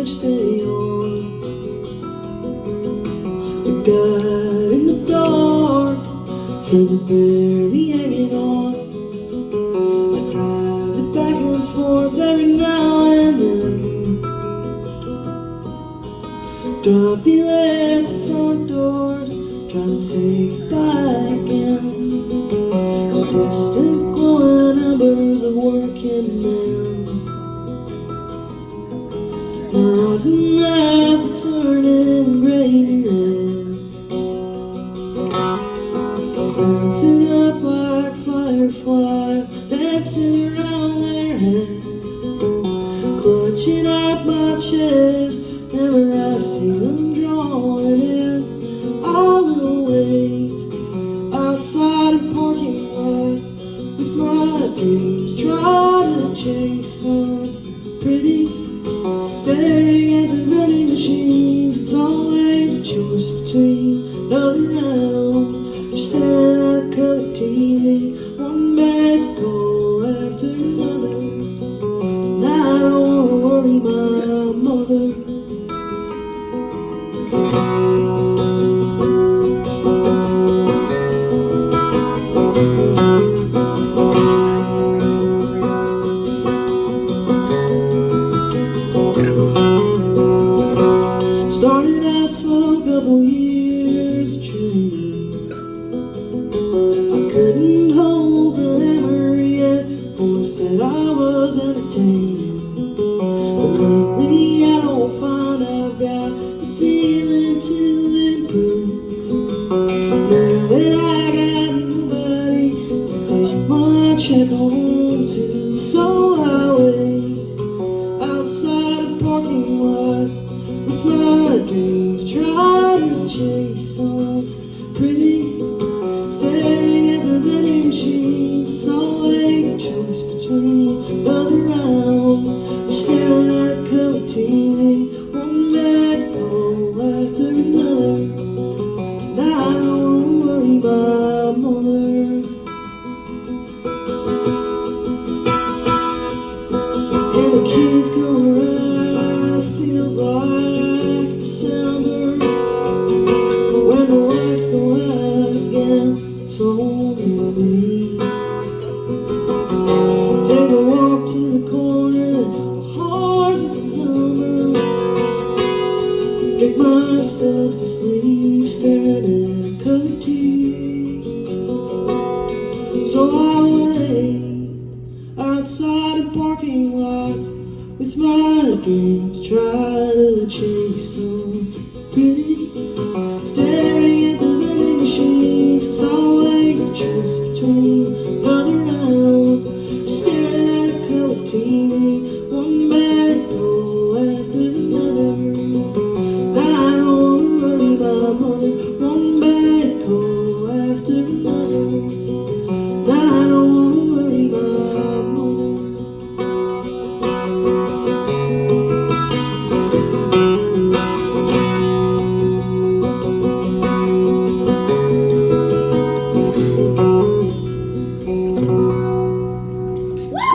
which stay on. The guide in the dark, for the barely hanging on. I drive it back and forth every now and then. Drop you at the front doors, trying to say goodbye again. The distant glowing embers of working men. The rotten nights are turning gray to red, dancing up like fireflies, dancing around their heads, clutching at my chest. Never I see them drawing in. I will wait outside of parking lots with my dreams, try to chase something pretty. Staring at the vending machines, it's always a choice between another round or staring at a color TV. One bad call after another, and I don't wanna worry my mother. Started out slow, couple years of training. I couldn't hold the hammer yet, boys said I was entertaining. But lately I don't find I've got the feeling to improve. Now that I got nobody to take my check home to, so I wait outside of parking lots with my dreams, try to chase something pretty. Staring at the vending machines, it's always a choice between another round or staring at a color TV. One bad call after another, and I don't worry my mother. And the kids come around, it feels like December. When the lights go out again, it's only me. Take a walk to the corner, a hard number. Drink myself to sleep, staring at a color TV. So I wait outside of parking lots with my dreams, try to chase something pretty. Staring at the vending machines, it's always a choice between